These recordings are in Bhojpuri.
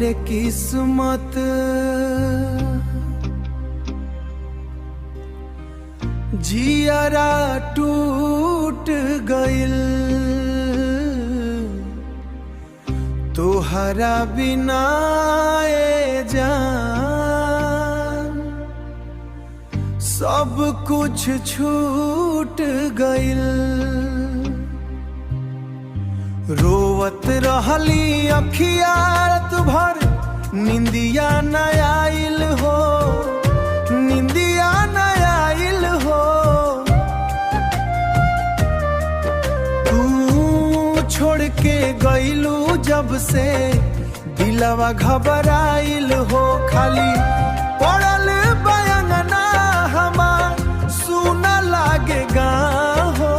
रे किस्मत जियरा टूट गइल तोहरा बिना ए जान सब कुछ छूट गइल। रोवत रहली अखिया रात भर निंदिया न आइल हो, निंदिया न आइल हो। तू छोड़ के गइलू जब से दिलवा घबराइल हो। खाली पड़ल बयंगना हमार सुना लागेगा हो।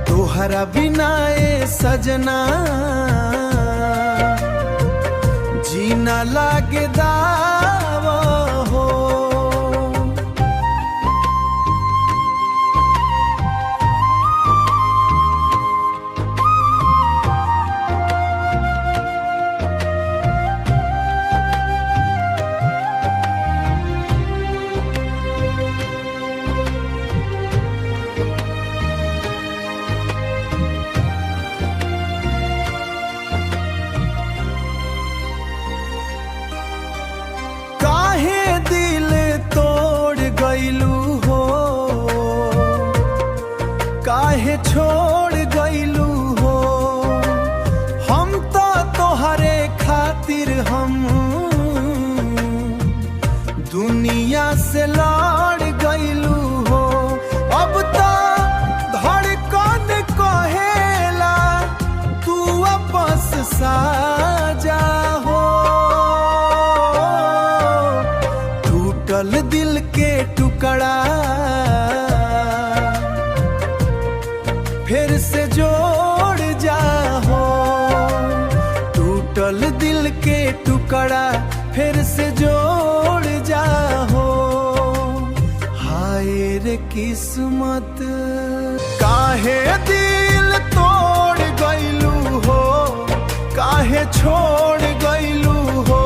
तोहरा बिना ए सजना जीना लागे दावा हो। काहे छोड़ गइलू हो, हम तो तोहरे खातिर हम दुनिया से लड़ गइलू हो। अब तो धड़कन कहेला तू वापस साजा हो। टूटल दिल के टुकड़ा फिर से जोड़ जाओ। टूटल दिल के टुकड़ा फिर से जोड़ जाओ। हाय रे किस्मत काहे दिल तोड़ गइलू हो, काहे छोड़ गइलू हो।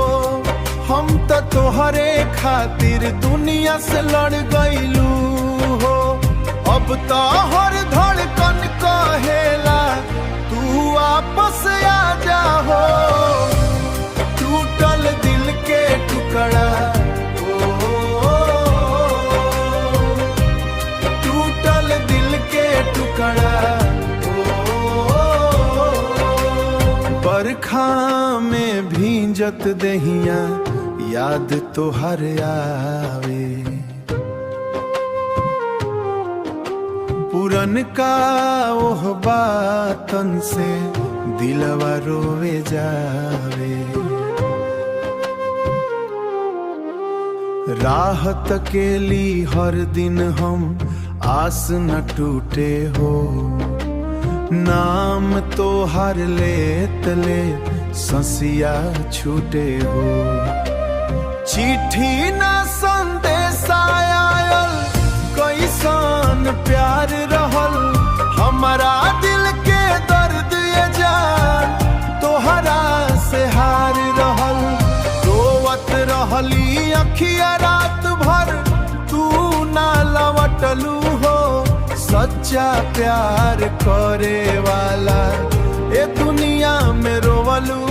हम तो तोहरे खातिर दुनिया से लड़ गइलू हो। अब तो हर धड़कन कहेला तू वापस आ जाओ। टूटल दिल के टुकड़ा टूटल दिल के टुकड़ा बरखा में भींजत दहिया याद तोहर आवे। पुरन का ओह बातन से दिलवा रोवे जावे। राहत के ली हर दिन हम आस न टूटे हो। नाम तो हर लेत ले ससिया छूटे हो। चिट्ठी न संदेशा आयल कैसन प्यार रहल। हमारा दिल के दर्द ये जान तोहरा से हार रहल। रोवत रहली अखिया रात भर तू ना लौटलू हो। सच्चा प्यार करे वाला ए दुनिया में रोवलू